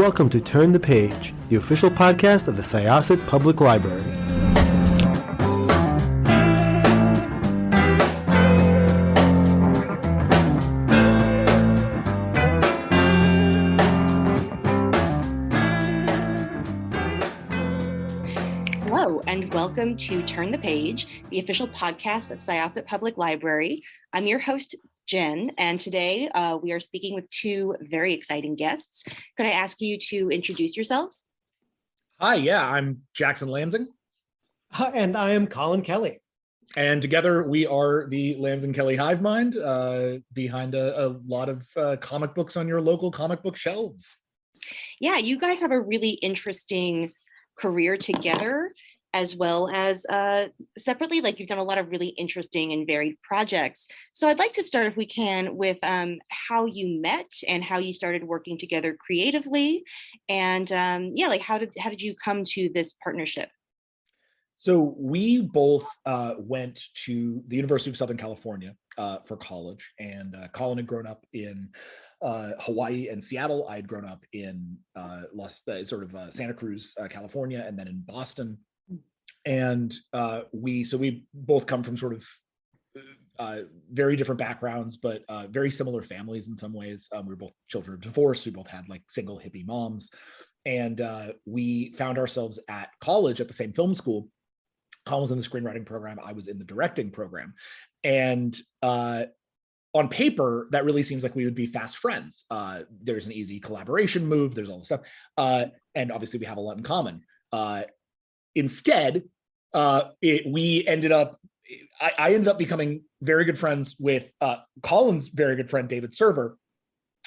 welcome to Turn the Page, the official podcast of the Syosset Public Library. Hello, and welcome to Turn the Page, the official podcast of Syosset Public Library. I'm your host, Jenn, and today we are speaking with two very exciting guests. Could I ask you to introduce yourselves? Hi, I'm Jackson Lanzing. And I am Collin Kelly. And together we are the Lanzing and Kelly hive mind behind a lot of comic books on your local comic book shelves. Yeah, you guys have a really interesting career together, as well as separately. Like, you've done a lot of really interesting and varied projects. So I'd like to start, if we can, with how you met and how you started working together creatively, and how did you come to this partnership? So we both went to the University of Southern California for college, and Collin had grown up in Hawaii and Seattle. I had grown up in Santa Cruz, California, and then in Boston. And we both come from sort of very different backgrounds, but very similar families in some ways. We were both children of divorce. We both had like single hippie moms, and we found ourselves at college at the same film school. Collin was in the screenwriting program. I was in the directing program, and on paper, that really seems like we would be fast friends. There's an easy collaboration move. There's all this stuff, and obviously we have a lot in common. Instead, I ended up becoming very good friends with Collin's very good friend, David Server.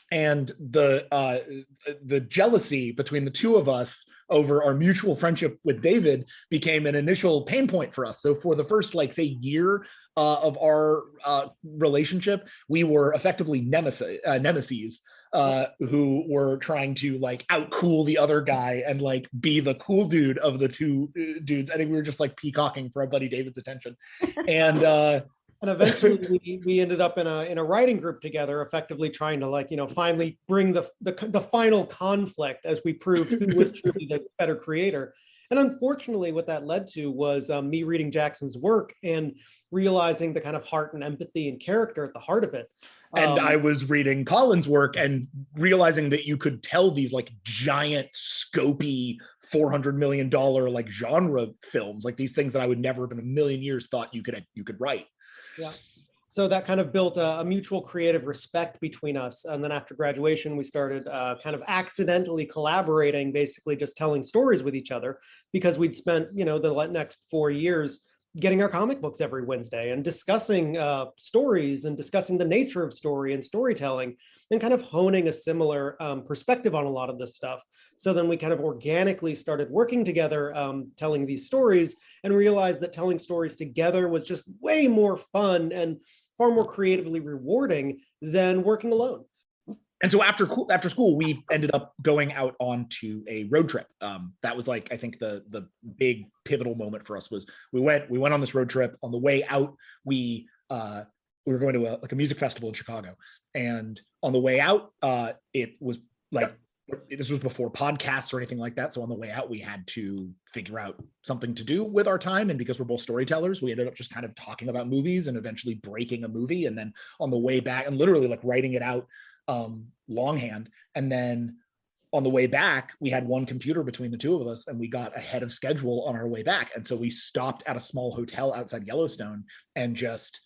And the jealousy between the two of us over our mutual friendship with David became an initial pain point for us. So for the first, year of our relationship, we were effectively nemesis who were trying to outcool the other guy and be the cool dude of the two dudes. I think we were just peacocking for our buddy David's attention, and eventually we ended up in a writing group together, effectively trying to finally bring the final conflict as we proved who was truly the better creator. And unfortunately, what that led to was me reading Jackson's work and realizing the kind of heart and empathy and character at the heart of it. And I was reading Collin's work and realizing that you could tell these giant, scopy, $400 million genre films, these things that I would never have in a million years thought you could write. Yeah. So that kind of built a mutual creative respect between us. And then after graduation, we started kind of accidentally collaborating, basically just telling stories with each other, because we'd spent, the next 4 years getting our comic books every Wednesday and discussing stories and discussing the nature of story and storytelling and kind of honing a similar perspective on a lot of this stuff. So then we kind of organically started working together, telling these stories, and realized that telling stories together was just way more fun and far more creatively rewarding than working alone. And so after school, we ended up going out onto a road trip. That was I think the big pivotal moment for us was we went on this road trip. On the way out, we were going to a music festival in Chicago, and on the way out, it was this was before podcasts or anything like that. So on the way out, we had to figure out something to do with our time. And because we're both storytellers, we ended up just kind of talking about movies and eventually breaking a movie. And then on the way back, and literally writing it out longhand. And then on the way back, we had one computer between the two of us, and we got ahead of schedule on our way back. And so we stopped at a small hotel outside Yellowstone and just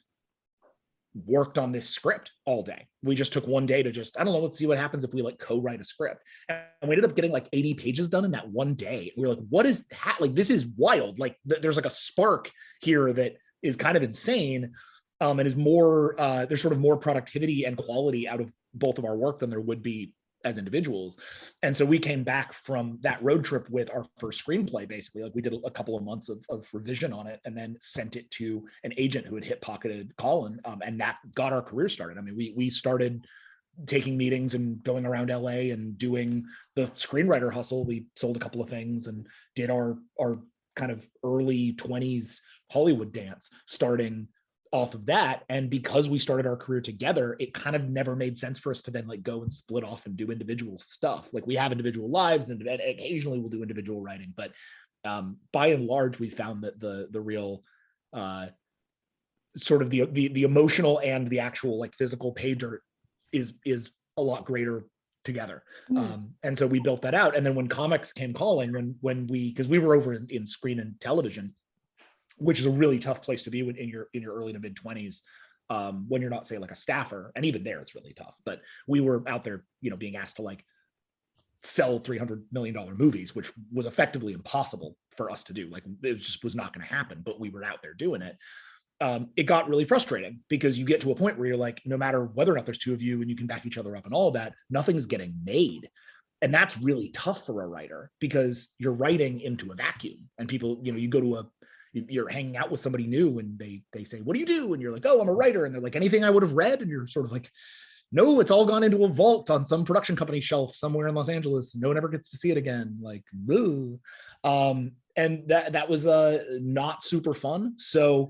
worked on this script all day. We just took one day to let's see what happens if we co-write a script. And we ended up getting 80 pages done in that one day. We were what is this is wild. There's a spark here that is kind of insane. And is more, there's sort of more productivity and quality out of both of our work than there would be as individuals. And so we came back from that road trip with our first screenplay, basically. We did a couple of months of revision on it and then sent it to an agent who had hip pocketed Collin, and that got our career started. I mean, we started taking meetings and going around LA and doing the screenwriter hustle. We sold a couple of things and did our kind of early 20s Hollywood dance, starting off of that. And because we started our career together, it kind of never made sense for us to then like go and split off and do individual stuff. Like we have individual lives and occasionally we'll do individual writing, but by and large, we found that the real sort of the emotional and the actual like physical pay dirt is a lot greater together. And so we built that out. And then when comics came calling, when we, because we were over in screen and television, which is a really tough place to be in your early to mid 20s, when you're not, say, like a staffer, and even there it's really tough. But we were out there, being asked to like sell $300 million movies, which was effectively impossible for us to do. Like it just was not going to happen, but we were out there doing it. It got really frustrating because you get to a point where you're like, no matter whether or not there's two of you and you can back each other up and all of that, nothing's getting made. And that's really tough for a writer because you're writing into a vacuum, and people, you go to you're hanging out with somebody new and they say, what do you do? And you're like, oh, I'm a writer. And they're like, anything I would have read? And you're sort of like, no, it's all gone into a vault on some production company shelf somewhere in Los Angeles. No one ever gets to see it again. Like, boo. And that was not super fun. So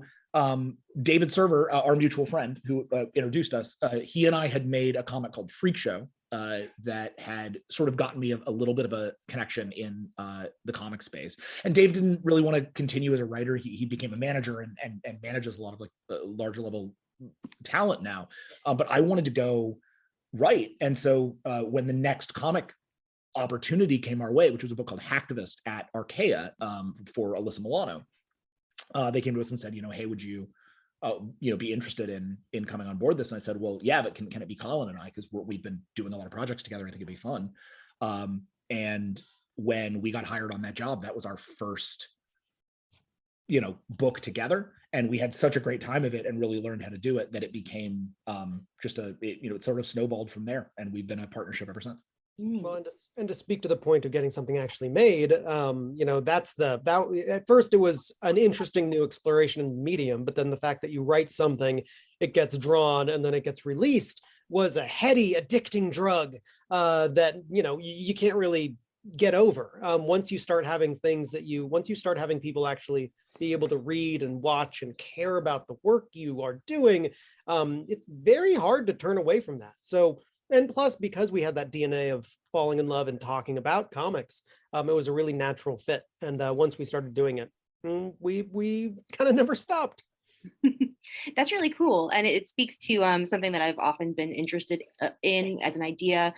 David Server, our mutual friend who introduced us, he and I had made a comic called Freak Show that had sort of gotten me a little bit of a connection in the comic space. And Dave didn't really want to continue as a writer. He became a manager and manages a lot of like larger level talent now. But I wanted to go write. And so when the next comic opportunity came our way, which was a book called Hacktivist at Archaea for Alyssa Milano, they came to us and said, hey, would you be interested in coming on board this? And I said, well, yeah, but can it be Collin and I? Because we've been doing a lot of projects together. I think it'd be fun. And when we got hired on that job, that was our first, book together. And we had such a great time of it and really learned how to do it that it became it sort of snowballed from there. And we've been a partnership ever since. Well, and to speak to the point of getting something actually made, at first it was an interesting new exploration in the medium, but then the fact that you write something, it gets drawn and then it gets released was a heady, addicting drug that, you can't really get over. Once you start having people actually be able to read and watch and care about the work you are doing, it's very hard to turn away from that. So, and plus, because we had that DNA of falling in love and talking about comics, it was a really natural fit. And once we started doing it, we kind of never stopped. That's really cool. And it speaks to something that I've often been interested in as an idea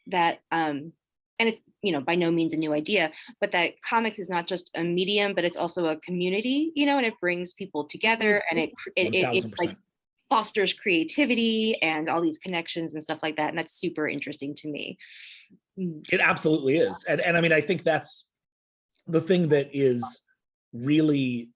that, and it's, by no means a new idea, but that comics is not just a medium, but it's also a community, and it brings people together, and it like fosters creativity and all these connections and stuff like that. And that's super interesting to me. It absolutely is. And I mean, I think that's the thing that is really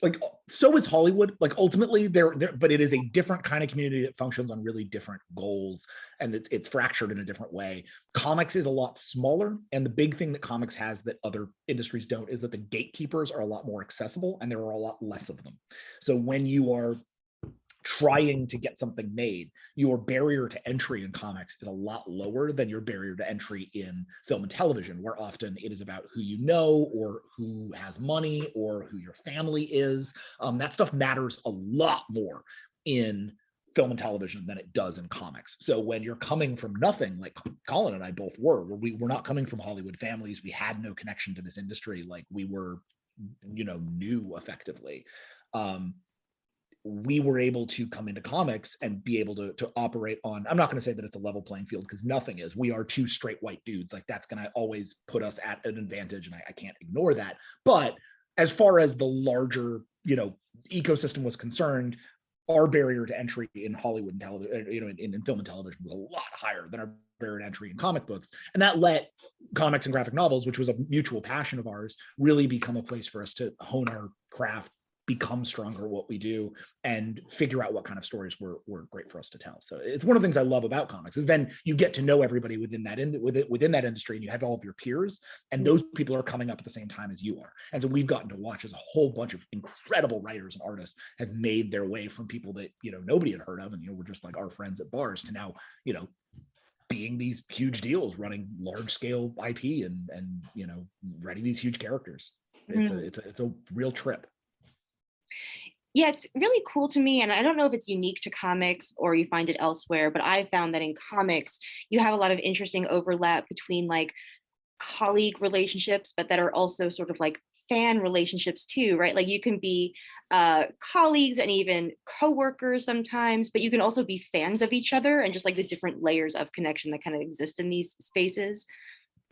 like, so is Hollywood. Like ultimately there, but it is a different kind of community that functions on really different goals, and it's fractured in a different way. Comics is a lot smaller, and the big thing that comics has that other industries don't is that the gatekeepers are a lot more accessible, and there are a lot less of them. So when you are trying to get something made, your barrier to entry in comics is a lot lower than your barrier to entry in film and television, where often it is about who you know or who has money or who your family is. That stuff matters a lot more in film and television than it does in comics. So when you're coming from nothing, like Collin and I both were, where we were not coming from Hollywood families, we had no connection to this industry, like we were, new effectively. We were able to come into comics and be able to operate on, I'm not going to say that it's a level playing field because nothing is. We are two straight white dudes. Like that's going to always put us at an advantage, and I can't ignore that. But as far as the larger, ecosystem was concerned, our barrier to entry in Hollywood and television, in film and television was a lot higher than our barrier to entry in comic books. And that let comics and graphic novels, which was a mutual passion of ours, really become a place for us to hone our craft, become stronger at what we do, and figure out what kind of stories were great for us to tell. So it's one of the things I love about comics is then you get to know everybody within that industry, and you have all of your peers, and those people are coming up at the same time as you are. And so we've gotten to watch as a whole bunch of incredible writers and artists have made their way from people that nobody had heard of, and we're just like our friends at bars, to now being these huge deals, running large scale IP, and writing these huge characters. It's a real trip. Yeah, it's really cool to me. And I don't know if it's unique to comics or you find it elsewhere, but I found that in comics, you have a lot of interesting overlap between like colleague relationships, but that are also sort of like fan relationships too, right? Like you can be colleagues and even coworkers sometimes, but you can also be fans of each other and just like the different layers of connection that kind of exist in these spaces.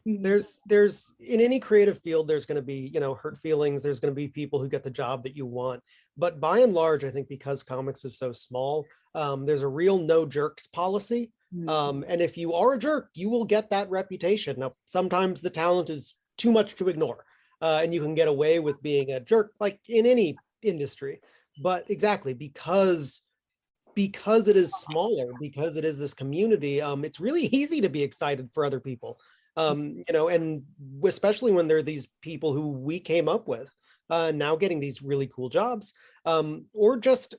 There's in any creative field, there's going to be, hurt feelings. There's going to be people who get the job that you want. But by and large, I think because comics is so small, there's a real no jerks policy. And if you are a jerk, you will get that reputation. Now, sometimes the talent is too much to ignore, and you can get away with being a jerk, like in any industry. But exactly because it is smaller, because it is this community, it's really easy to be excited for other people. And especially when there are these people who we came up with now getting these really cool jobs, or just,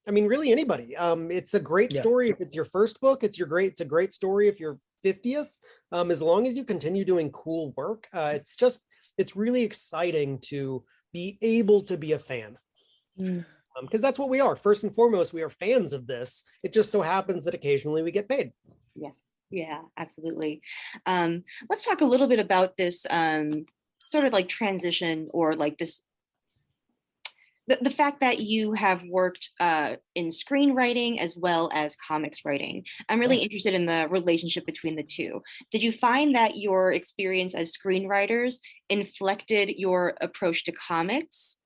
really anybody. It's a great story if it's your first book. It's a great story if you're 50th. As long as you continue doing cool work, it's really exciting to be able to be a fan. Because that's what we are. First and foremost, we are fans of this. It just so happens that occasionally we get paid. Yes. Yeah, absolutely. Let's talk a little bit about this sort of like transition, or like this, the fact that you have worked in screenwriting as well as comics writing. I'm really interested in the relationship between the two. Did you find that your experience as screenwriters inflected your approach to comics?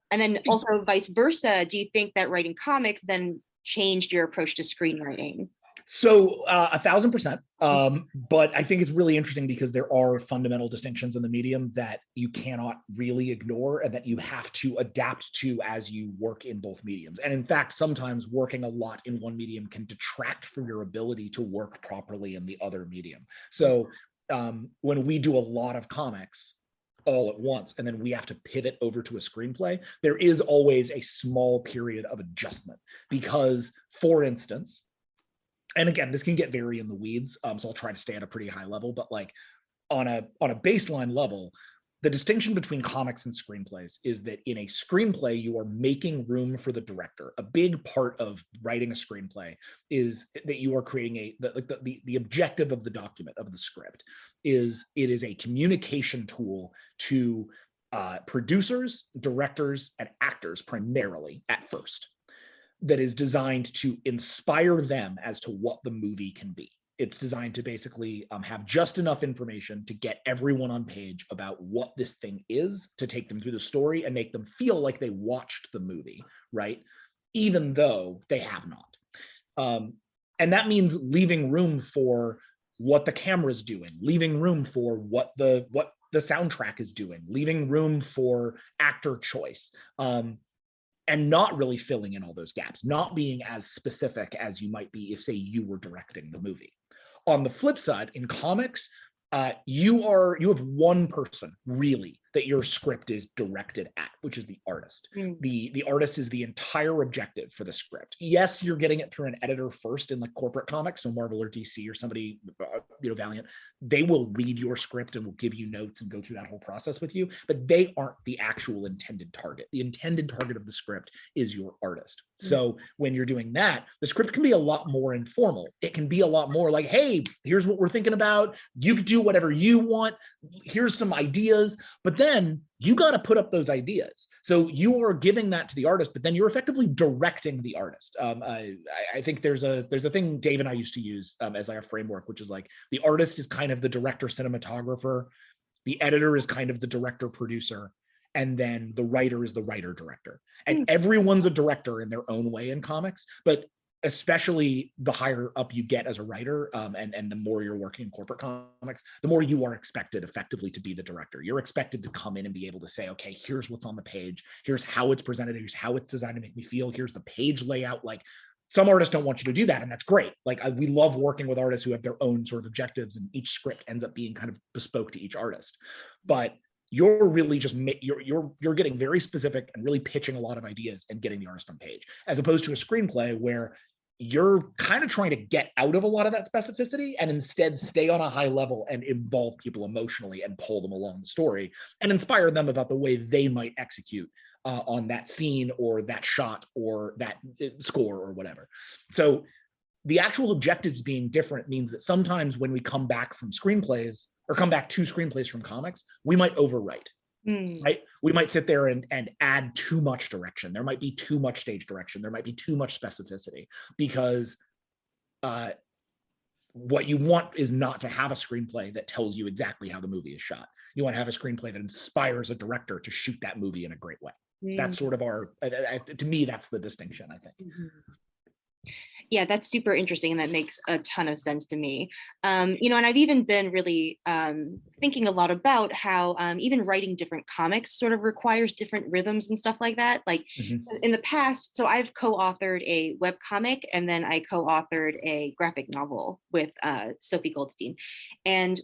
And then also vice versa, do you think that writing comics then changed your approach to screenwriting? So 1,000%. But I think it's really interesting because there are fundamental distinctions in the medium that you cannot really ignore and that you have to adapt to as you work in both mediums. And in fact, sometimes working a lot in one medium can detract from your ability to work properly in the other medium. So when we do a lot of comics all at once, and then we have to pivot over to a screenplay, there is always a small period of adjustment because, for instance, and again, this can get very in the weeds, so I'll try to stay at a pretty high level, but like on a baseline level, the distinction between comics and screenplays is that in a screenplay, you are making room for the director. A big part of writing a screenplay is that you are creating the objective of the document, of the script, is it is a communication tool to producers, directors, and actors primarily at first, that is designed to inspire them as to what the movie can be. It's designed to basically have just enough information to get everyone on page about what this thing is, to take them through the story and make them feel like they watched the movie, right? Even though they have not. And that means leaving room for what the camera's doing, leaving room for what the soundtrack is doing, leaving room for actor choice. And not really filling in all those gaps, not being as specific as you might be if, say, you were directing the movie. On the flip side, in comics, you have one person really that your script is directed at, which is the artist. The artist is the entire objective for the script. Yes, you're getting it through an editor first in like corporate comics, so Marvel or DC or somebody, Valiant, they will read your script and will give you notes and go through that whole process with you, but they aren't the actual intended target. The intended target of the script is your artist. So when you're doing that, the script can be a lot more informal. It can be a lot more like, hey, here's what we're thinking about. You can do whatever you want. Here's some ideas, but then you got to put up those ideas. So you are giving that to the artist, but then you're effectively directing the artist. I think there's a thing Dave and I used to use as like a framework, which is like the artist is kind of the director cinematographer, the editor is kind of the director producer, and then the writer is the writer director. And everyone's a director in their own way in comics, but especially the higher up you get as a writer, and the more you're working in corporate comics, the more you are expected effectively to be the director. You're expected to come in and be able to say, okay, here's what's on the page, here's how it's presented, here's how it's designed to make me feel, here's the page layout. Like, some artists don't want you to do that, and that's great. Like, we love working with artists who have their own sort of objectives, and each script ends up being kind of bespoke to each artist. But you're really just you're getting very specific and really pitching a lot of ideas and getting the artist on page, as opposed to a screenplay where you're kind of trying to get out of a lot of that specificity and instead stay on a high level and involve people emotionally and pull them along the story and inspire them about the way they might execute on that scene or that shot or that score or whatever. So the actual objectives being different means that sometimes when we come back from screenplays or come back to screenplays from comics, we might overwrite. Right? We might sit there and add too much direction. There might be too much stage direction. There might be too much specificity because what you want is not to have a screenplay that tells you exactly how the movie is shot. You want to have a screenplay that inspires a director to shoot that movie in a great way. That's sort of to me, that's the distinction, I think. Yeah, that's super interesting. And that makes a ton of sense to me. And I've even been really thinking a lot about how even writing different comics sort of requires different rhythms and stuff like that. Like in the past, so I've co-authored a webcomic and then I co-authored a graphic novel with Sophie Goldstein. And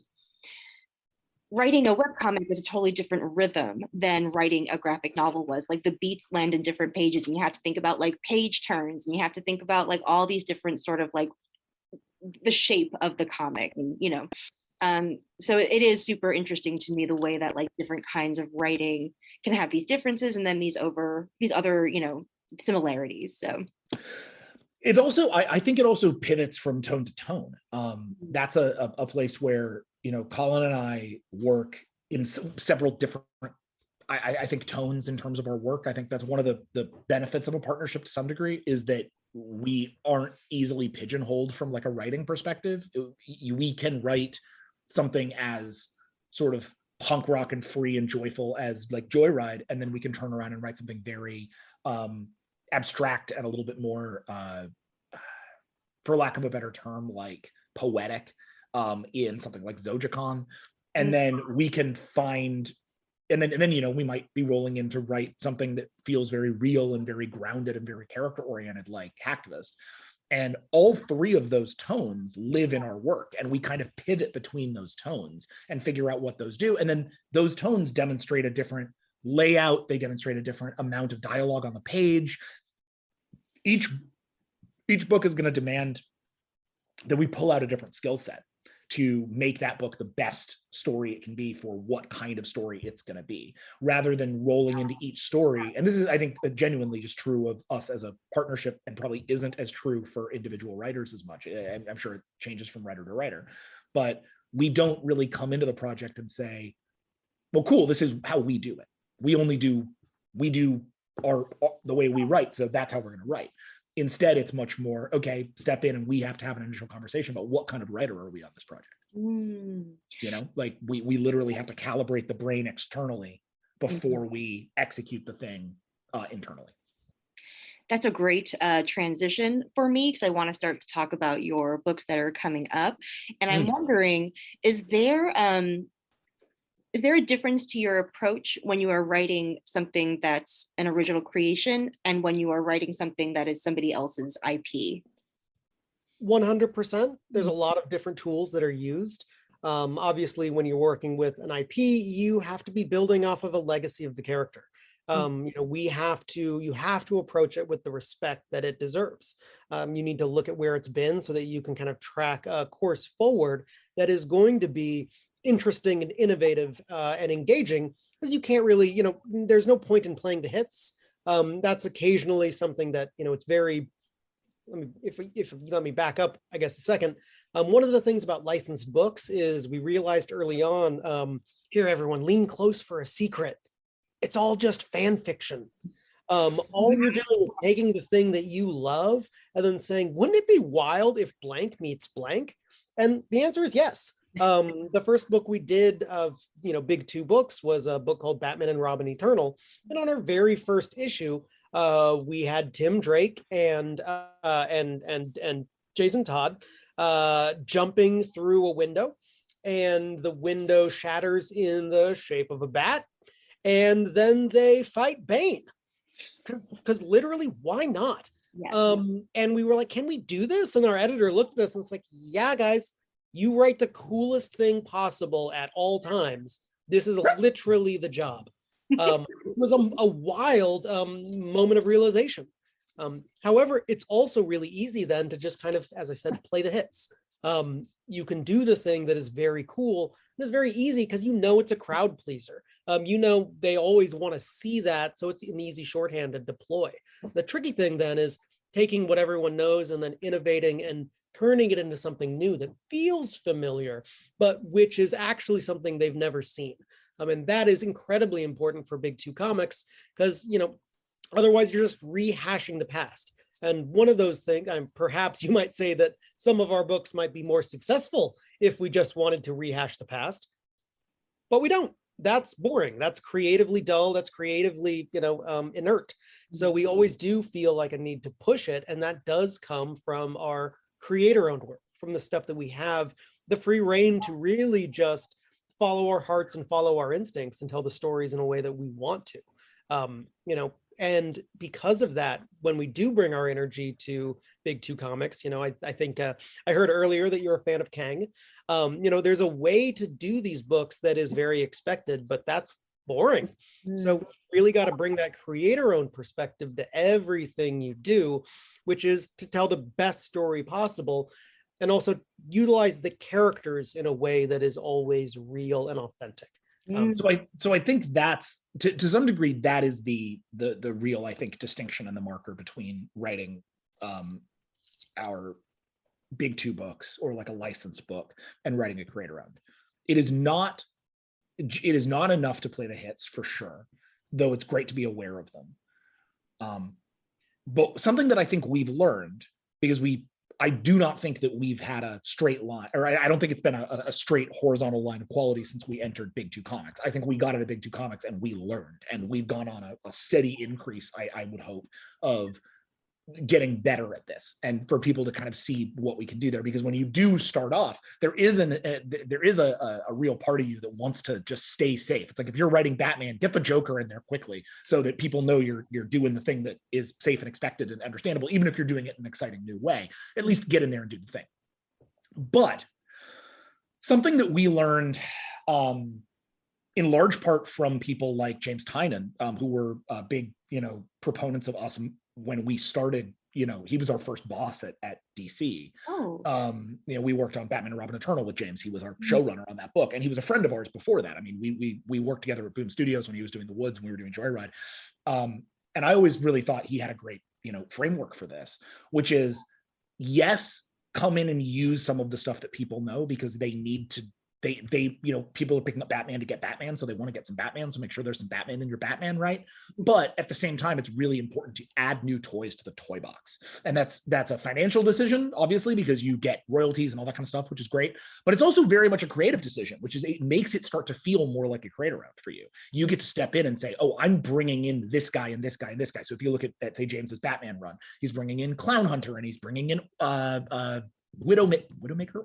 writing a webcomic was a totally different rhythm than writing a graphic novel was. Like the beats land in different pages and you have to think about like page turns and you have to think about like all these different sort of like the shape of the comic. And, so it is super interesting to me the way that like different kinds of writing can have these differences and then these other, similarities. So it also, I think it also pivots from tone to tone. That's a place where, Collin and I work in several different, I think, tones in terms of our work. I think that's one of the benefits of a partnership to some degree is that we aren't easily pigeonholed from like a writing perspective. We can write something as sort of punk rock and free and joyful as like Joyride, and then we can turn around and write something very abstract and a little bit more, for lack of a better term, like poetic in something like Zojacon. And then we can find, and then we might be rolling in to write something that feels very real and very grounded and very character oriented like Hacktivist. And all three of those tones live in our work, and we kind of pivot between those tones and figure out what those do. And then those tones demonstrate a different layout. They demonstrate a different amount of dialogue on the page. Each book is going to demand that we pull out a different skill set to make that book the best story it can be for what kind of story it's going to be, rather than rolling into each story. And this is, I think, genuinely just true of us as a partnership, and probably isn't as true for individual writers as much. I'm sure it changes from writer to writer, but we don't really come into the project and say, well, cool, this is how we do it. We do the way we write, so that's how we're going to write. Instead, it's much more, okay, step in and we have to have an initial conversation about what kind of writer are we on this project. Like we literally have to calibrate the brain externally before we execute the thing internally. That's a great transition for me, because I want to start to talk about your books that are coming up. And I'm wondering, is there a difference to your approach when you are writing something that's an original creation and when you are writing something that is somebody else's IP? 100%. There's a lot of different tools that are used. Obviously, when you're working with an IP, you have to be building off of a legacy of the character. You have to approach it with the respect that it deserves. You need to look at where it's been so that you can kind of track a course forward that is going to be interesting and innovative and engaging, because you can't really, there's no point in playing the hits. That's occasionally something that, it's very, if you let me back up, I guess, a second. One of the things about licensed books is we realized early on, here, everyone, lean close for a secret. It's all just fan fiction. All you're doing is taking the thing that you love and then saying, wouldn't it be wild if blank meets blank? And the answer is yes. The first book we did of, big two books was a book called Batman and Robin Eternal. And on our very first issue, we had Tim Drake and Jason Todd jumping through a window, and the window shatters in the shape of a bat. And then they fight Bane, because literally, why not? Yes. And we were like, can we do this? And our editor looked at us and was like, yeah, guys, you write the coolest thing possible at all times. This is literally the job. It was a wild moment of realization. However, it's also really easy then to just kind of, as I said, play the hits. You can do the thing that is very cool. And it's very easy because it's a crowd pleaser. they always want to see that. So it's an easy shorthand to deploy. The tricky thing then is taking what everyone knows and then innovating and turning it into something new that feels familiar, but which is actually something they've never seen. And that is incredibly important for Big Two Comics because, otherwise you're just rehashing the past. And one of those things, perhaps you might say that some of our books might be more successful if we just wanted to rehash the past, but we don't. That's boring. That's creatively dull. That's creatively, inert. So we always do feel like a need to push it. And that does come from our creator-owned work, from the stuff that we have the free reign to really just follow our hearts and follow our instincts and tell the stories in a way that we want to. And because of that, when we do bring our energy to Big Two Comics, I think I heard earlier that you're a fan of Kang. There's a way to do these books that is very expected, but that's boring. So we really got to bring that creator-owned perspective to everything you do, which is to tell the best story possible and also utilize the characters in a way that is always real and authentic. So I think that's to some degree that is the real, I think, distinction and the marker between writing our Big Two books or like a licensed book and writing a creator-owned. It is not enough to play the hits for sure, though it's great to be aware of them. But something that I think we've learned, because I do not think that we've had a straight line, or I don't think it's been a straight horizontal line of quality since we entered Big Two Comics. I think we got into Big Two Comics and we learned, and we've gone on a steady increase, I would hope, of getting better at this, and for people to kind of see what we can do there. Because when you do start off, there is a real part of you that wants to just stay safe. It's like, if you're writing Batman, get the Joker in there quickly so that people know you're doing the thing that is safe and expected and understandable, even if you're doing it in an exciting new way. At least get in there and do the thing. But something that we learned in large part from people like James Tynion, who were big proponents of us when we started. He was our first boss at DC. We worked on Batman and Robin Eternal with James. He was our showrunner on that book, and he was a friend of ours before that. I mean, we worked together at Boom Studios when he was doing The Woods and we were doing Joyride. And I always really thought he had a great framework for this, which is, yes, come in and use some of the stuff that people know, because they need to. People are picking up Batman to get Batman, so they want to get some Batman, so make sure there's some Batman in your Batman, right? But at the same time, it's really important to add new toys to the toy box. And that's a financial decision, obviously, because you get royalties and all that kind of stuff, which is great. But it's also very much a creative decision, which is, it makes it start to feel more like a creator-owned for you. You get to step in and say, oh, I'm bringing in this guy and this guy and this guy. So if you look at say, James's Batman run, he's bringing in Clown Hunter, and he's bringing in Widowmaker,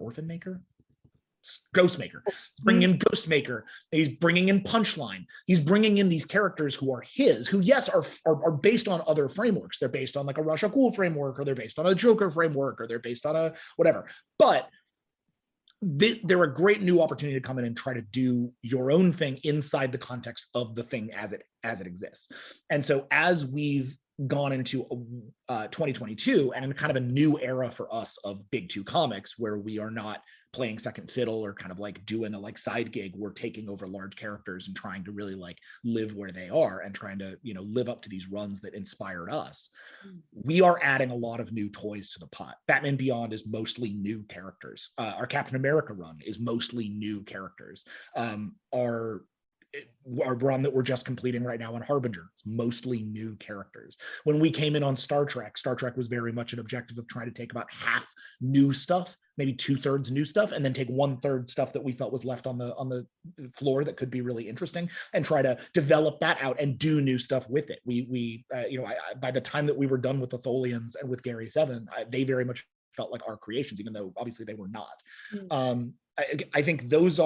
Orphan Maker? Ghostmaker. He's bringing in Ghostmaker. He's bringing in Punchline. He's bringing in these characters who are his, who, yes, are based on other frameworks. They're based on like a Ra's al Ghul framework, or they're based on a Joker framework, or they're based on a whatever. But they're a great new opportunity to come in and try to do your own thing inside the context of the thing as it exists. And so as we've gone into 2022 and in kind of a new era for us of Big Two Comics, where we are not playing second fiddle or kind of like doing a like side gig, we're taking over large characters and trying to really like live where they are and trying to live up to these runs that inspired us. We are adding a lot of new toys to the pot. Batman Beyond is mostly new characters. Our Captain America run is mostly new characters. Our run that we're just completing right now on Harbinger, it's mostly new characters. When we came in on Star Trek was very much an objective of trying to take about half new stuff, maybe 2/3 new stuff, and then take 1/3 stuff that we felt was left on the floor that could be really interesting, and try to develop that out and do new stuff with it. By the time that we were done with the Tholians and with Gary Seven, they very much felt like our creations, even though obviously they were not. I think that's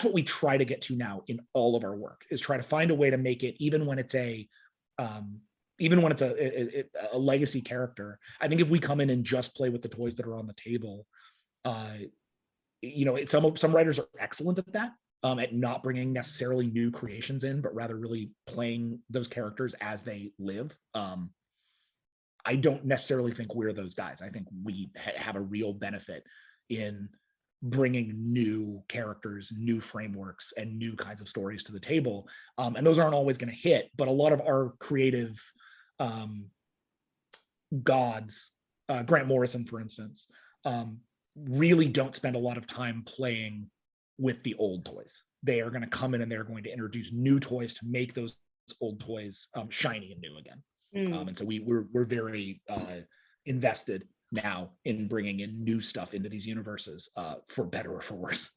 what we try to get to now in all of our work, is try to find a way to make it, even when it's a legacy character. I think if we come in and just play with the toys that are on the table, some writers are excellent at that, at not bringing necessarily new creations in, but rather really playing those characters as they live. I don't necessarily think we're those guys. I think we have a real benefit in bringing new characters, new frameworks, and new kinds of stories to the table. And those aren't always going to hit, but a lot of our creative gods, Grant Morrison, for instance, really don't spend a lot of time playing with the old toys. They are going to come in and they're going to introduce new toys to make those old toys shiny and new again. And so we're very invested now in bringing in new stuff into these universes, for better or for worse.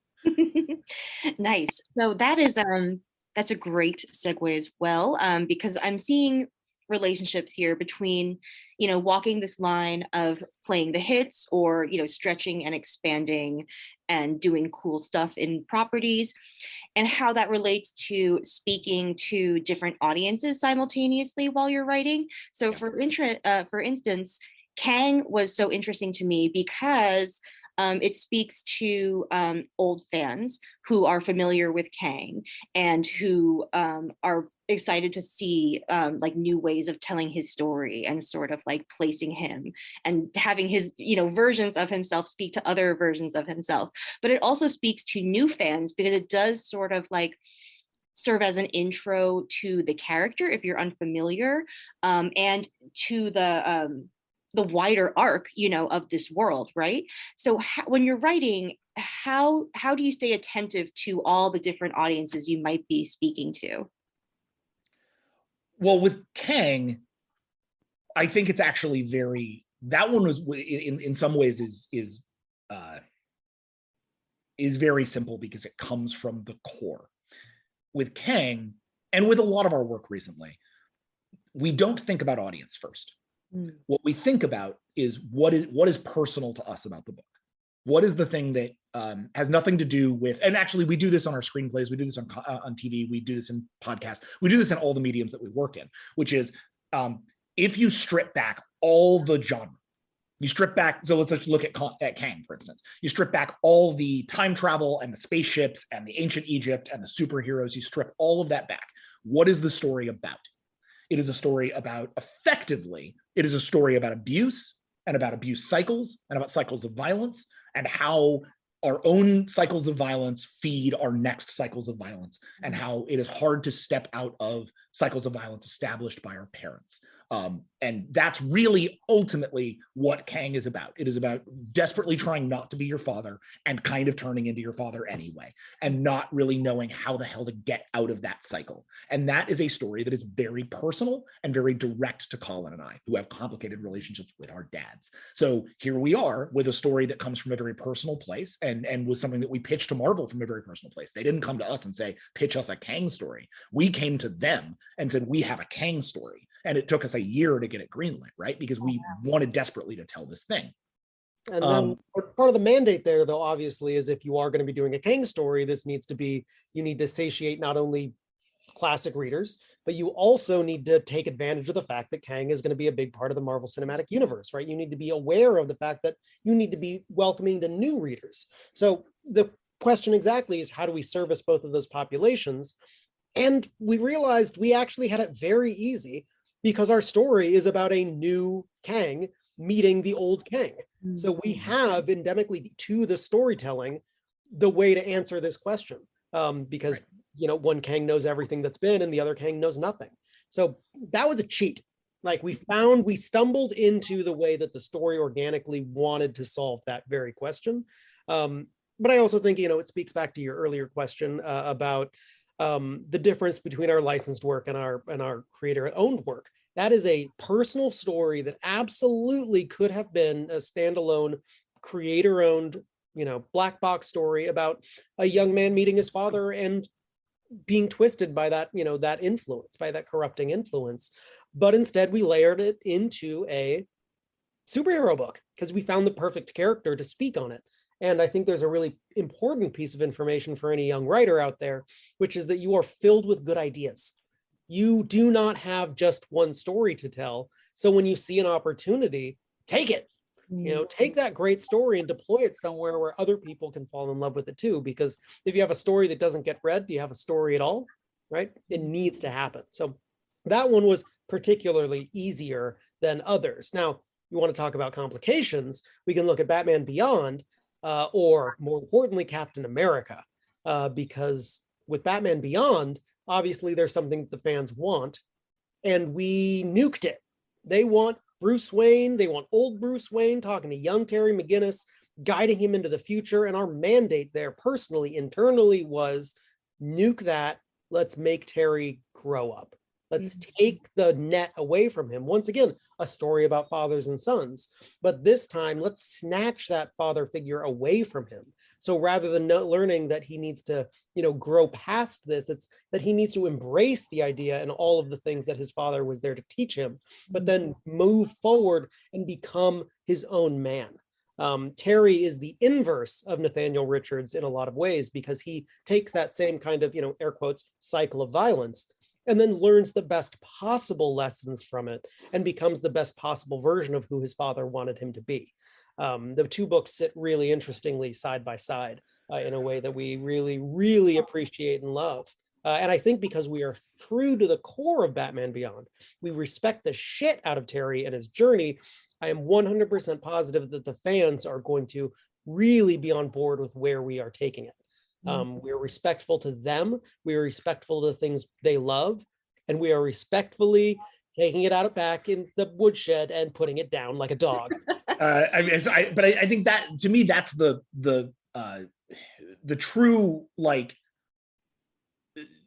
Nice. So that's a great segue as well, because I'm seeing relationships here between, walking this line of playing the hits or, stretching and expanding and doing cool stuff in properties, and how that relates to speaking to different audiences simultaneously while you're writing. So for instance, Kang was so interesting to me because it speaks to old fans who are familiar with Kang and who are excited to see like new ways of telling his story and sort of like placing him and having his versions of himself speak to other versions of himself. But it also speaks to new fans because it does sort of like serve as an intro to the character if you're unfamiliar, and to the wider arc, of this world, right? So when you're writing, how do you stay attentive to all the different audiences you might be speaking to? Well, with Kang, I think it's actually that one was in some ways is very simple because it comes from the core. With Kang, and with a lot of our work recently, we don't think about audience first. What we think about is what is personal to us about the book. What is the thing that has nothing to do with, and actually we do this on our screenplays, we do this on TV, we do this in podcasts, we do this in all the mediums that we work in, which is if you strip back all the genre, you strip back, so let's look at Kang, for instance. You strip back all the time travel and the spaceships and the ancient Egypt and the superheroes, you strip all of that back. What is the story about? It is a story about, effectively, it is a story about abuse and about abuse cycles and about cycles of violence and how our own cycles of violence feed our next cycles of violence and how it is hard to step out of cycles of violence established by our parents. And that's really ultimately what Kang is about. It is about desperately trying not to be your father and kind of turning into your father anyway, and not really knowing how the hell to get out of that cycle. And that is a story that is very personal and very direct to Collin and I, who have complicated relationships with our dads. So here we are with a story that comes from a very personal place and was something that we pitched to Marvel from a very personal place. They didn't come to us and say, pitch us a Kang story. We came to them and said, we have a Kang story. And it took us a year to get it greenlit, right? Because we wanted desperately to tell this thing. And then part of the mandate there, though, obviously, is if you are going to be doing a Kang story, you need to satiate not only classic readers, but you also need to take advantage of the fact that Kang is going to be a big part of the Marvel Cinematic Universe, right? You need to be aware of the fact that you need to be welcoming to new readers. So the question exactly is, how do we service both of those populations? And we realized we actually had it very easy because our story is about a new Kang meeting the old Kang. So we have endemically to the storytelling the way to answer this question, because one Kang knows everything that's been and the other Kang knows nothing. So that was a cheat. Like we stumbled into the way that the story organically wanted to solve that very question. But I also think, it speaks back to your earlier question about the difference between our licensed work and our creator-owned work. That is a personal story that absolutely could have been a standalone creator-owned, black box story about a young man meeting his father and being twisted by that, that influence, by that corrupting influence. But instead we layered it into a superhero book because we found the perfect character to speak on it. And I think there's a really important piece of information for any young writer out there, which is that you are filled with good ideas. You do not have just one story to tell. So when you see an opportunity, take it. Take that great story and deploy it somewhere where other people can fall in love with it too. Because if you have a story that doesn't get read, do you have a story at all? Right? It needs to happen. So that one was particularly easier than others. Now, you want to talk about complications, we can look at Batman Beyond, or more importantly, Captain America, because with Batman Beyond, obviously there's something the fans want, and we nuked it. They want Bruce Wayne, they want old Bruce Wayne talking to young Terry McGinnis, guiding him into the future. And our mandate there personally, internally, was nuke that. Let's make Terry grow up. Let's take the net away from him. Once again, a story about fathers and sons. But this time, let's snatch that father figure away from him. So rather than learning that he needs to, grow past this, it's that he needs to embrace the idea and all of the things that his father was there to teach him, but then move forward and become his own man. Terry is the inverse of Nathaniel Richards in a lot of ways, because he takes that same kind of, air quotes, cycle of violence, and then learns the best possible lessons from it and becomes the best possible version of who his father wanted him to be. The two books sit really interestingly side by side in a way that we really, really appreciate and love. And I think because we are true to the core of Batman Beyond, we respect the shit out of Terry and his journey. I am 100% positive that the fans are going to really be on board with where we are taking it. We're respectful to them. We are respectful of the things they love, and we are respectfully taking it out back in the woodshed and putting it down like a dog. I think that, to me, that's the true, like,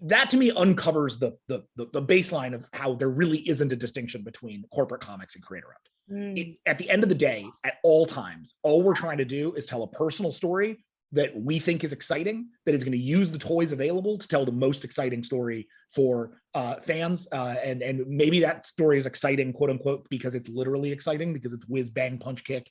that to me uncovers the baseline of how there really isn't a distinction between corporate comics and creator-owned. At the end of the day, at all times, all we're trying to do is tell a personal story that we think is exciting, that is going to use the toys available to tell the most exciting story for fans. And maybe that story is exciting, quote unquote, because it's literally exciting, because it's whiz, bang, punch, kick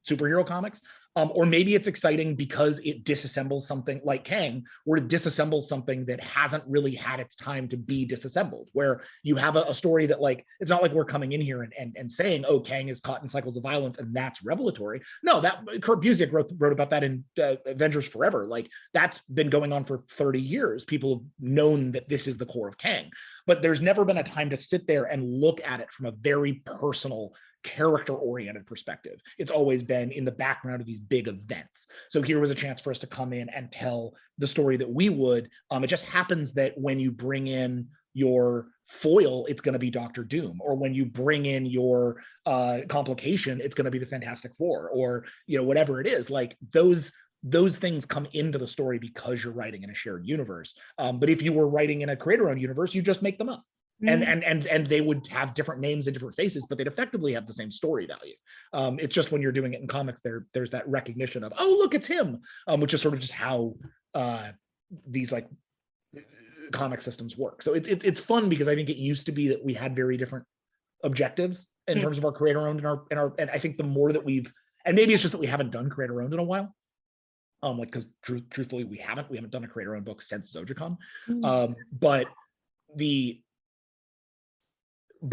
superhero comics. Or maybe it's exciting because it disassembles something like Kang, or it disassembles something that hasn't really had its time to be disassembled, where you have a story that, like, it's not like we're coming in here and saying, oh, Kang is caught in cycles of violence and that's revelatory. No, that Kurt Busiek wrote about that in Avengers Forever. Like, that's been going on for 30 years. People have known that this is the core of Kang, but there's never been a time to sit there and look at it from a very personal, character-oriented perspective. It's always been in the background of these big events. So here was a chance for us to come in and tell the story that we would. It just happens that when you bring in your foil, it's going to be Doctor Doom, or when you bring in your complication, it's going to be the Fantastic Four, or whatever it is. Like, those things come into the story because you're writing in a shared universe. But if you were writing in a creator-owned universe, you just make them up. And they would have different names and different faces, but they'd effectively have the same story value. It's just when you're doing it in comics, there's that recognition of, oh, look, it's him, which is sort of just how these, like, comic systems work. So it's fun, because I think it used to be that we had very different objectives in terms of our creator-owned and I think the more that we've, and maybe it's just that we haven't done creator-owned in a while. Because truthfully, we haven't done a creator-owned book since ZojaCon. But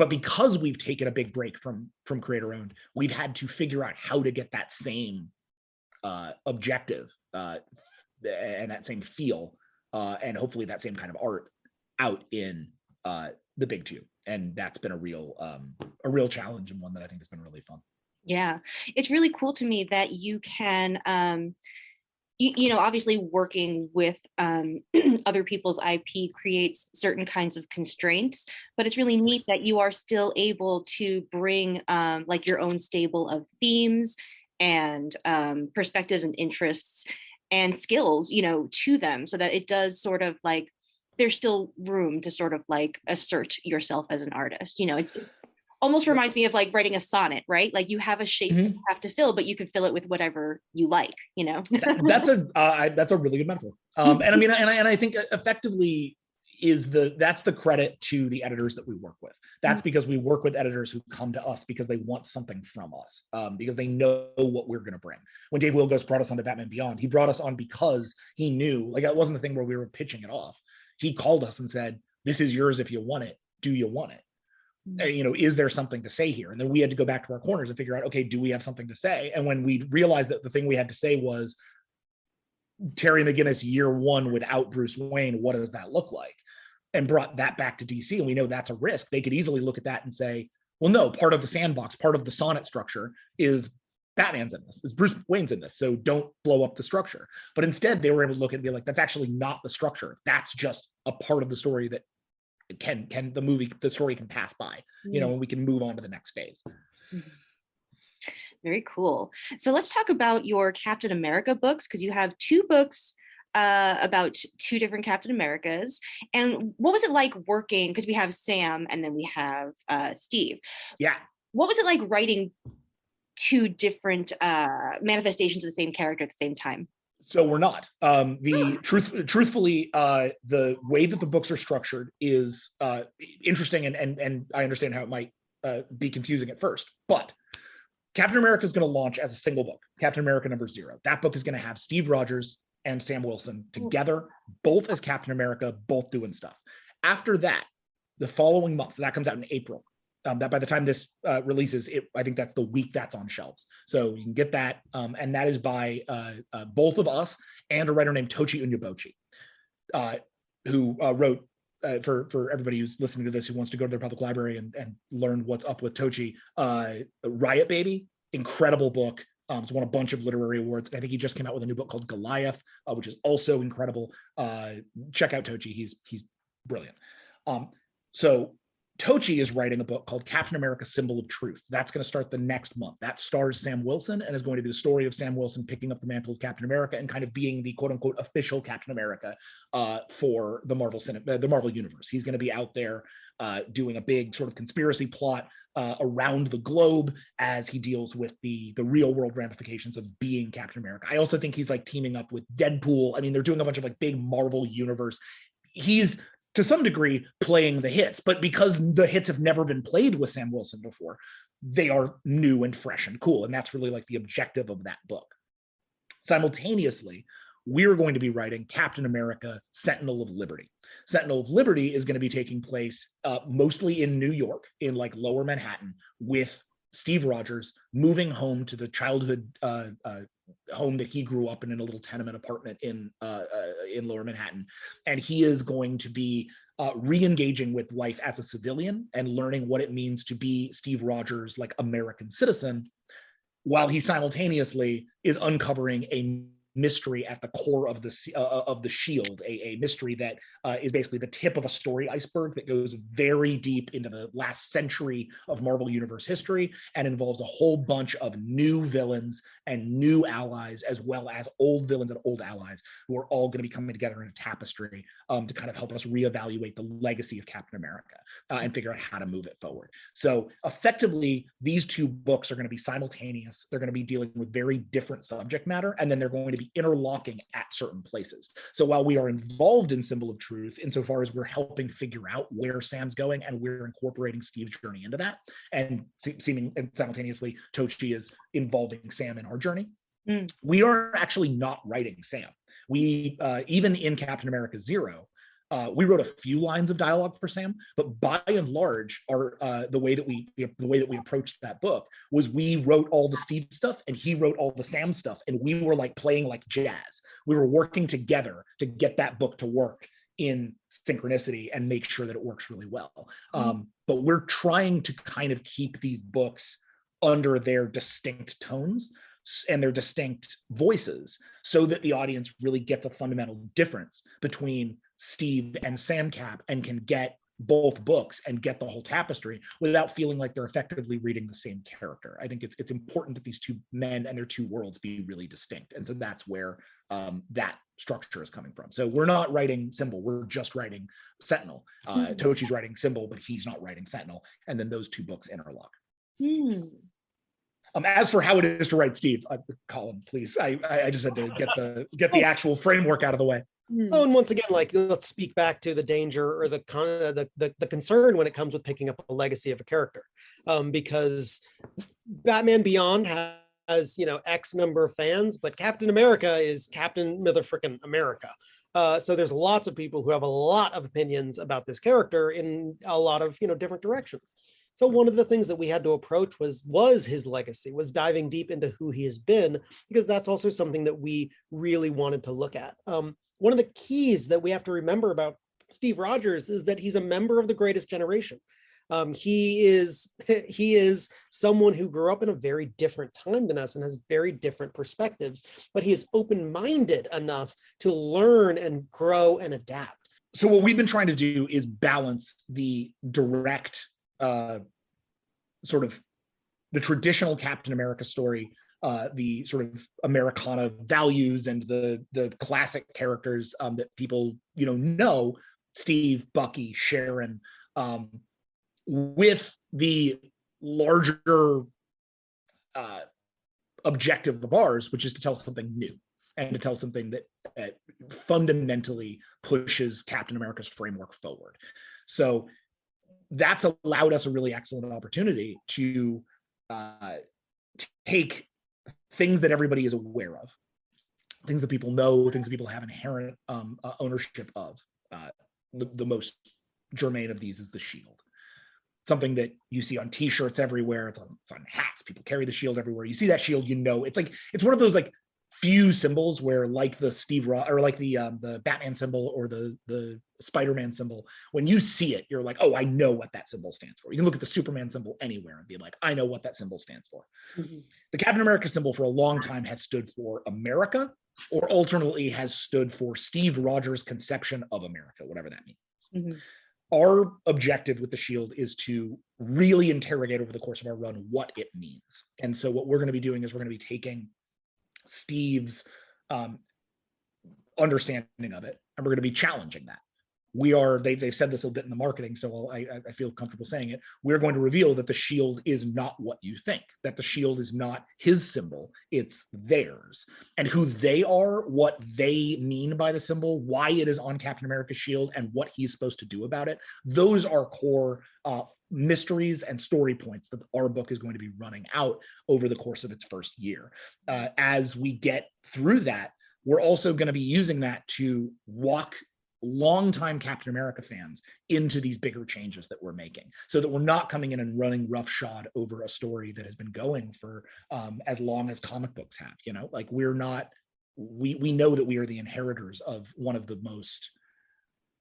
because we've taken a big break from creator-owned, we've had to figure out how to get that same objective and that same feel and hopefully that same kind of art out in the big two. And that's been a real challenge, and one that I think has been really fun. Yeah, it's really cool to me that you can obviously working with other people's IP creates certain kinds of constraints, but it's really neat that you are still able to bring like your own stable of themes and perspectives and interests and skills, to them, so that it does sort of like, there's still room to sort of like assert yourself as an artist. It's almost reminds me of like writing a sonnet, right? Like, you have a shape that you have to fill, but you can fill it with whatever you like, That's a really good metaphor. And I mean, and I think effectively that's the credit to the editors that we work with. That's because we work with editors who come to us because they want something from us, because they know what we're going to bring. When Dave Wilgos brought us on to Batman Beyond, he brought us on because he knew, like, it wasn't a thing where we were pitching it off. He called us and said, this is yours if you want it. Do you want it? Is there something to say here? And then we had to go back to our corners and figure out, okay, do we have something to say? And when we realized that the thing we had to say was Terry McGinnis year one without Bruce Wayne, what does that look like? And brought that back to DC, and we know that's a risk. They could easily look at that and say, well, no, part of the sandbox, part of the sonnet structure is Batman's in this, Bruce Wayne's in this, so don't blow up the structure. But instead, they were able to look and be like, that's actually not the structure. That's just a part of the story that the story can pass by, and we can move on to the next phase. Very cool. So let's talk about your Captain America books, because you have 2 books about 2 different Captain Americas. And what was it like working, because we have Sam and then we have Steve. Yeah. What was it like writing 2 different manifestations of the same character at the same time? So we're not. Truthfully, the way that the books are structured is interesting, and I understand how it might be confusing at first. But Captain America is going to launch as a single book, Captain America #0. That book is going to have Steve Rogers and Sam Wilson together, both as Captain America, both doing stuff. After that, the following month, so that comes out in April. That by the time this releases, I think that's the week that's on shelves. So you can get that, and that is by both of us and a writer named Tochi Onyebuchi, who wrote, for everybody who's listening to this who wants to go to their public library and learn what's up with Tochi, Riot Baby, incredible book. It's won a bunch of literary awards. I think he just came out with a new book called Goliath, which is also incredible. Check out Tochi; he's brilliant. So Tochi is writing a book called Captain America: Symbol of Truth. That's going to start the next month. That stars Sam Wilson and is going to be the story of Sam Wilson picking up the mantle of Captain America and kind of being the quote unquote official Captain America for the Marvel universe. He's going to be out there doing a big sort of conspiracy plot around the globe as he deals with the real world ramifications of being Captain America. I also think he's like teaming up with Deadpool. I mean, they're doing a bunch of like big Marvel universe. He's to some degree playing the hits, but because the hits have never been played with Sam Wilson before, they are new and fresh and cool. And that's really like the objective of that book. Simultaneously, we're going to be writing Captain America: Sentinel of Liberty. Sentinel of Liberty is going to be taking place mostly in New York, in like lower Manhattan, with Steve Rogers moving home to the childhood home that he grew up in a little tenement apartment in lower Manhattan. And he is going to be re-engaging with life as a civilian and learning what it means to be Steve Rogers, like American citizen, while he simultaneously is uncovering a mystery at the core of the Shield, a mystery that is basically the tip of a story iceberg that goes very deep into the last century of Marvel Universe history and involves a whole bunch of new villains and new allies, as well as old villains and old allies, who are all going to be coming together in a tapestry to kind of help us reevaluate the legacy of Captain America and figure out how to move it forward. So effectively, these 2 books are going to be simultaneous. They're going to be dealing with very different subject matter, and then they're going to be interlocking at certain places. So while we are involved in Symbol of Truth, insofar as we're helping figure out where Sam's going and we're incorporating Steve's journey into that, and simultaneously Tochi is involving Sam in our journey, we are actually not writing Sam. We even in Captain America 0, we wrote a few lines of dialogue for Sam, but by and large, the way that we approached that book was we wrote all the Steve stuff and he wrote all the Sam stuff, and we were like playing like jazz. We were working together to get that book to work in synchronicity and make sure that it works really well. But we're trying to kind of keep these books under their distinct tones and their distinct voices so that the audience really gets a fundamental difference between Steve and Sam Cap and can get both books and get the whole tapestry without feeling like they're effectively reading the same character. I think it's important that these 2 men and their 2 worlds be really distinct. And so that's where that structure is coming from. So we're not writing Symbol, we're just writing Sentinel. Tochi's writing Symbol, but he's not writing Sentinel. And then those 2 books interlock. As for how it is to write Steve, Collin, please, I just had to get the actual framework out of the way. Oh, and once again, like, let's speak back to the danger or the concern when it comes with picking up a legacy of a character, because Batman Beyond has X number of fans, but Captain America is Captain Motherfrickin' America. So there's lots of people who have a lot of opinions about this character in a lot of different directions. So one of the things that we had to approach was his legacy, was diving deep into who he has been, because that's also something that we really wanted to look at. One of the keys that we have to remember about Steve Rogers is that he's a member of the greatest generation. He is someone who grew up in a very different time than us and has very different perspectives, but he is open-minded enough to learn and grow and adapt. So what we've been trying to do is balance the direct sort of the traditional Captain America story, the sort of Americana values and the classic characters that people know, Steve, Bucky, Sharon, with the larger objective of ours, which is to tell something new and to tell something that fundamentally pushes Captain America's framework forward. So that's allowed us a really excellent opportunity to take things that everybody is aware of, things that people know, things that people have inherent ownership of. The most germane of these is the shield. Something that you see on t-shirts everywhere. It's on hats. People carry the shield everywhere. You see that shield, it's one of those like few symbols where, like the the Batman symbol or the Spider-Man symbol, when you see it, you're like, oh, I know what that symbol stands for. You can look at the Superman symbol anywhere and be like, I know what that symbol stands for. Mm-hmm. The Captain America symbol for a long time has stood for America, or alternately has stood for Steve Rogers' conception of America, whatever that means. Mm-hmm. Our objective with the shield is to really interrogate over the course of our run what it means. And so what we're going to be doing is we're going to be taking Steve's understanding of it, and we're going to be challenging that. They've said this a bit in the marketing, so I feel comfortable saying it. We're going to reveal that the shield is not what you think, that the shield is not his symbol, it's theirs. And who they are, what they mean by the symbol, why it is on Captain America's shield, and what he's supposed to do about it. Those are core mysteries and story points that our book is going to be running out over the course of its first year. As we get through that, we're also going to be using that to walk longtime Captain America fans into these bigger changes that we're making, so that we're not coming in and running roughshod over a story that has been going for as long as comic books have. Like we know that we are the inheritors of one of the most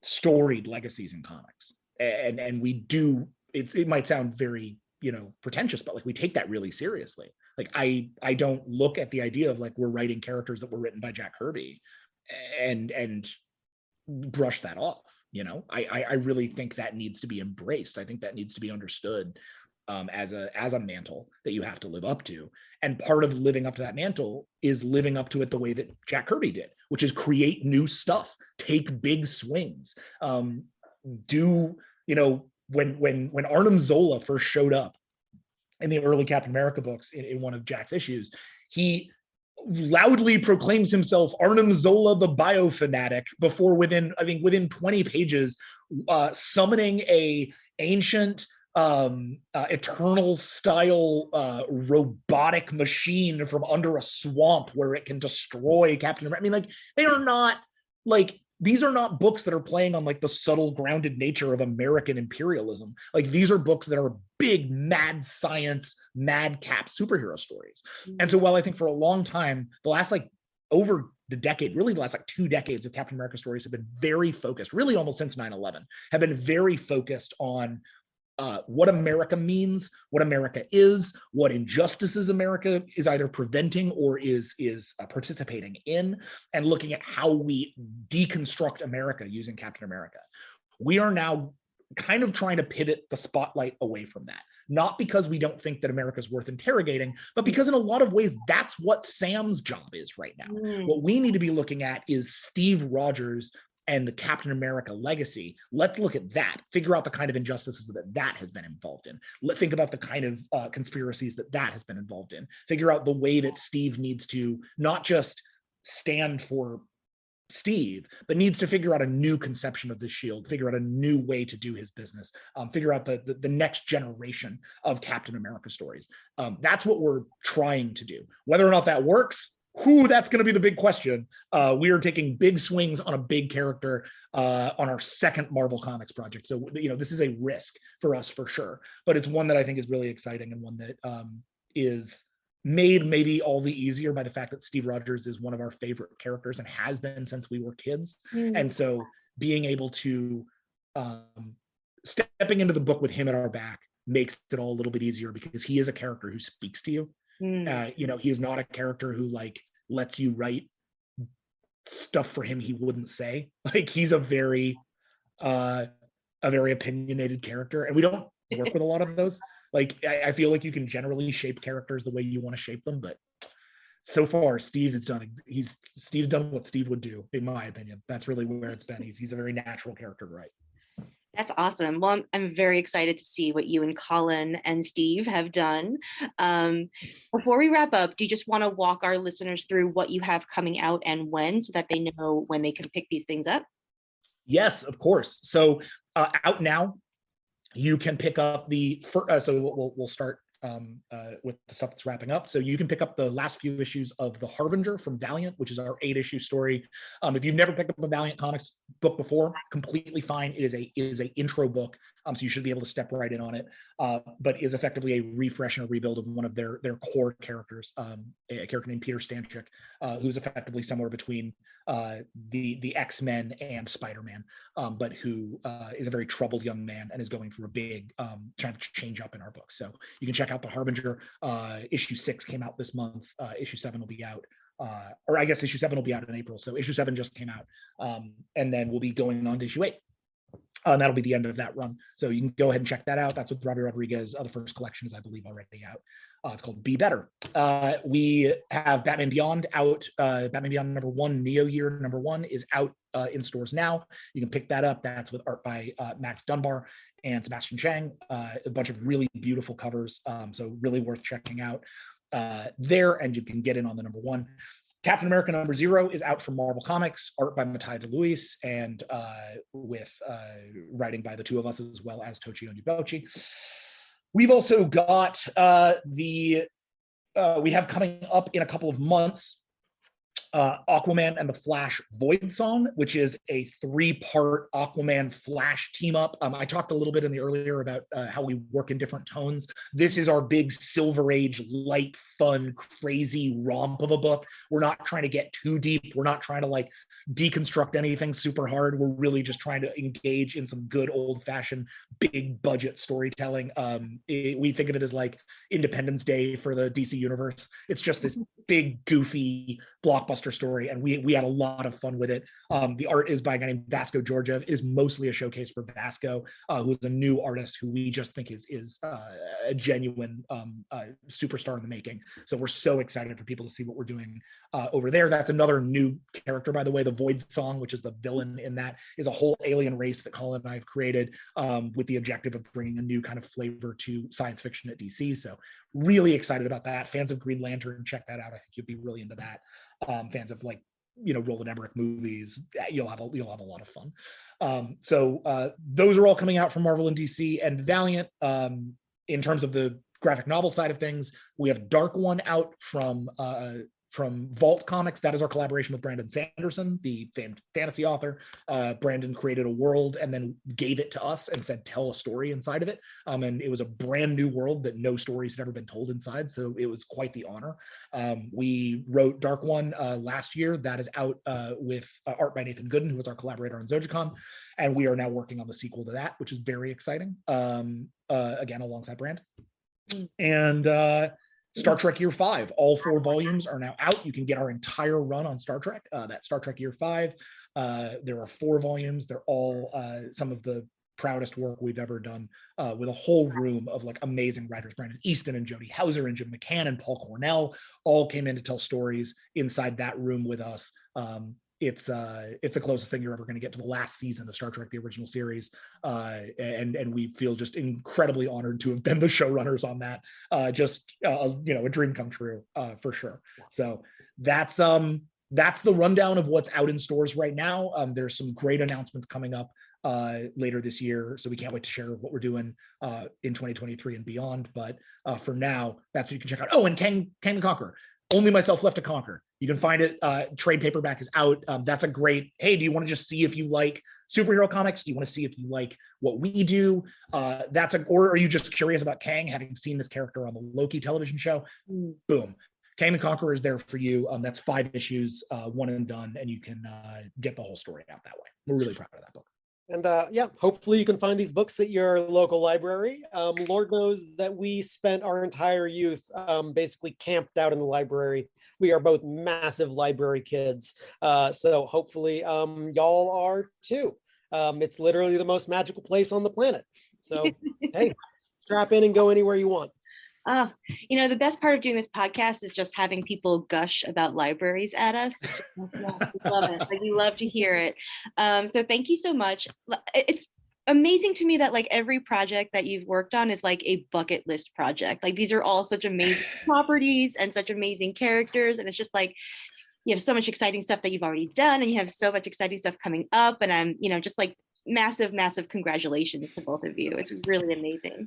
storied legacies in comics, and we do. It might sound very pretentious, but like we take that really seriously. Like I don't look at the idea of like we're writing characters that were written by Jack Kirby and brush that off. I really think that needs to be embraced. I think that needs to be understood as a mantle that you have to live up to. And part of living up to that mantle is living up to it the way that Jack Kirby did, which is create new stuff, take big swings. When Arnim Zola first showed up in the early Captain America books in one of Jack's issues, he loudly proclaims himself Arnim Zola the biofanatic before within 20 pages summoning a ancient eternal style robotic machine from under a swamp where it can destroy Captain America. They are not these are not books that are playing on like the subtle grounded nature of American imperialism. Like these are books that are big, mad science, madcap superhero stories. Mm-hmm. And so while I think for a long time, the last over the decade, really the last 2 decades of Captain America stories have been very focused, really almost since 9/11, have been very focused on what America means, what America is, what injustices America is either preventing or is participating in, and looking at how we deconstruct America using Captain America. We are now kind of trying to pivot the spotlight away from that, not because we don't think that America is worth interrogating, but because in a lot of ways, that's what Sam's job is right now. What we need to be looking at is Steve Rogers and the Captain America legacy. Let's look at that, figure out the kind of injustices that has been involved in. Let's think about the kind of conspiracies that has been involved in. Figure out the way that Steve needs to not just stand for Steve, but needs to figure out a new conception of the shield, figure out a new way to do his business, figure out the next generation of Captain America stories. That's what we're trying to do. Whether or not that works, that's going to be the big question. We are taking big swings on a big character on our second Marvel Comics project. So, this is a risk for us for sure, but it's one that I think is really exciting and one that is made maybe all the easier by the fact that Steve Rogers is one of our favorite characters and has been since we were kids. And so being able to stepping into the book with him at our back makes it all a little bit easier because he is a character who speaks to you. You know, he is not a character who like lets you write stuff for him he wouldn't say. Like he's a very opinionated character, and we don't work with a lot of those. Like I feel like you can generally shape characters the way you want to shape them, but so far Steve's done what Steve would do, in my opinion. That's really where it's been. He's a very natural character to write. That's awesome. Well, I'm very excited to see what you and Collin and Steve have done. Before we wrap up, do you just want to walk our listeners through what you have coming out and when, so that they know when they can pick these things up? Yes, of course. So out now, you can pick up the first, so we'll start with the stuff that's wrapping up. So you can pick up the last few issues of The Harbinger from Valiant, which is our 8-issue story. If you've never picked up a Valiant Comics book before, completely fine. It is a intro book, so you should be able to step right in on it. But is effectively a refresh and a rebuild of one of their core characters, a character named Peter Stanchik, who's effectively somewhere between the X-Men and Spider-Man, but who is a very troubled young man and is going through a big trying to change up in our book. So you can check out The Harbinger. Issue 6 came out this month. Issue 7 will be out, or I guess issue 7 will be out in April. So issue 7 just came out, and then we'll be going on to issue 8. And that'll be the end of that run. So you can go ahead and check that out. That's with Robbie Rodriguez. The first collection is, I believe, already out. It's called Be Better. We have Batman Beyond out. Batman Beyond #1, Neo Year #1 is out in stores now. You can pick that up. That's with art by Max Dunbar and Sebastian Chang. A bunch of really beautiful covers. So really worth checking out there. And you can get in on the #1. Captain America #0 is out from Marvel Comics, art by Matthias DeLuise, and with writing by the two of us, as well as Tochi Onyebuchi. We've also got we have coming up in a couple of months, Aquaman and the Flash Void Song, which is a 3-part Aquaman Flash team up. I talked a little bit in the earlier about how we work in different tones. This is our big Silver Age, light, fun, crazy romp of a book. We're not trying to get too deep. We're not trying to like deconstruct anything super hard. We're really just trying to engage in some good old-fashioned big budget storytelling. We think of it as like Independence Day for the DC universe. It's just this big, goofy blockbuster story, and we had a lot of fun with it. The art is by a guy named Vasco Georgiev. It is mostly a showcase for Vasco, who is a new artist who we just think is a genuine superstar in the making. So we're so excited for people to see what we're doing over there. That's another new character, by the way. The Void Song, which is the villain in that, is a whole alien race that Collin and I have created with the objective of bringing a new kind of flavor to science fiction at DC. So really excited about that. Fans of Green Lantern, check that out. I think you'd be really into that. Fans of like, you know, Roland Emmerich movies, you'll have a lot of fun. So those are all coming out from Marvel and DC and Valiant. In terms of the graphic novel side of things, we have Dark One out from Vault Comics. That is our collaboration with Brandon Sanderson, the famed fantasy author. Brandon created a world and then gave it to us and said, tell a story inside of it. And it was a brand new world that no stories had ever been told inside. So it was quite the honor. We wrote Dark One last year. That is out with art by Nathan Gooden, who was our collaborator on Zojicon. And we are now working on the sequel to that, which is very exciting. Again, alongside Brand. And Star Trek Year 5, all 4 volumes are now out. You can get our entire run on Star Trek. That's Star Trek Year 5. There are 4 volumes. They're all some of the proudest work we've ever done, with a whole room of like amazing writers. Brandon Easton and Jody Hauser and Jim McCann and Paul Cornell all came in to tell stories inside that room with us. It's the closest thing you're ever going to get to the last season of Star Trek, the original series, and we feel just incredibly honored to have been the showrunners on that. You know, a dream come true for sure. So that's the rundown of what's out in stores right now. There's some great announcements coming up later this year, so we can't wait to share what we're doing in 2023 and beyond. But for now, that's what you can check out. Oh, and Kang the Conqueror. Only Myself Left to Conquer. You can find it. Trade paperback is out. That's a great, hey, do you want to just see if you like superhero comics? Do you want to see if you like what we do? Or are you just curious about Kang, having seen this character on the Loki television show? Boom. Kang the Conqueror is there for you. That's 5 issues, one and done, and you can get the whole story out that way. We're really proud of that book. And yeah, hopefully you can find these books at your local library. Lord knows that we spent our entire youth basically camped out in the library. We are both massive library kids. So hopefully y'all are too. It's literally the most magical place on the planet. So hey, strap in and go anywhere you want. Oh, the best part of doing this podcast is just having people gush about libraries at us. It's just, yes, we love it. Like, we love to hear it. So thank you so much. It's amazing to me that like every project that you've worked on is like a bucket list project. Like, these are all such amazing properties and such amazing characters. And it's just like, you have so much exciting stuff that you've already done, and you have so much exciting stuff coming up. And I'm, just like, massive congratulations to both of you. It's really amazing.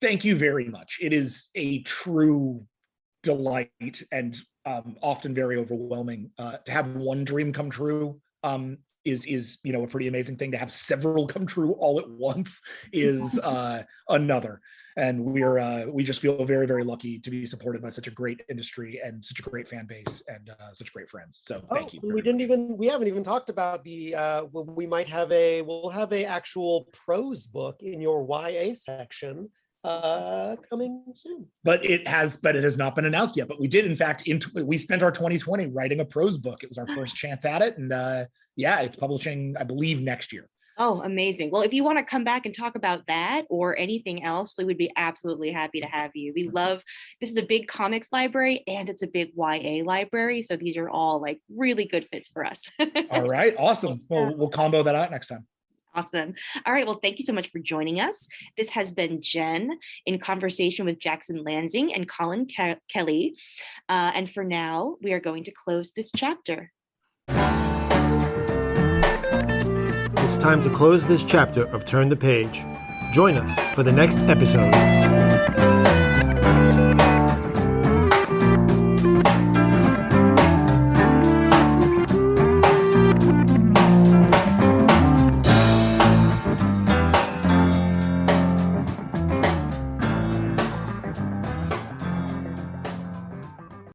Thank you very much. It is a true delight and often very overwhelming. To have one dream come true is a pretty amazing thing. To have several come true all at once is another. And we just feel very, very lucky to be supported by such a great industry and such a great fan base and such great friends. So thank you. We haven't even talked about the we'll have a actual prose book in your YA section coming soon. But it has not been announced yet. But we did, in fact, we spent our 2020 writing a prose book. It was our first chance at it, and it's publishing, I believe, next year. Oh, amazing. Well, if you want to come back and talk about that or anything else, we would be absolutely happy to have you. This is a big comics library and it's a big YA library. So these are all like really good fits for us. All right. Awesome. Well, we'll combo that out next time. Awesome. All right. Well, thank you so much for joining us. This has been Jenn in conversation with Jackson Lanzing and Collin Kelly. And for now, we are going to close this chapter. It's time to close this chapter of Turn the Page. Join us for the next episode.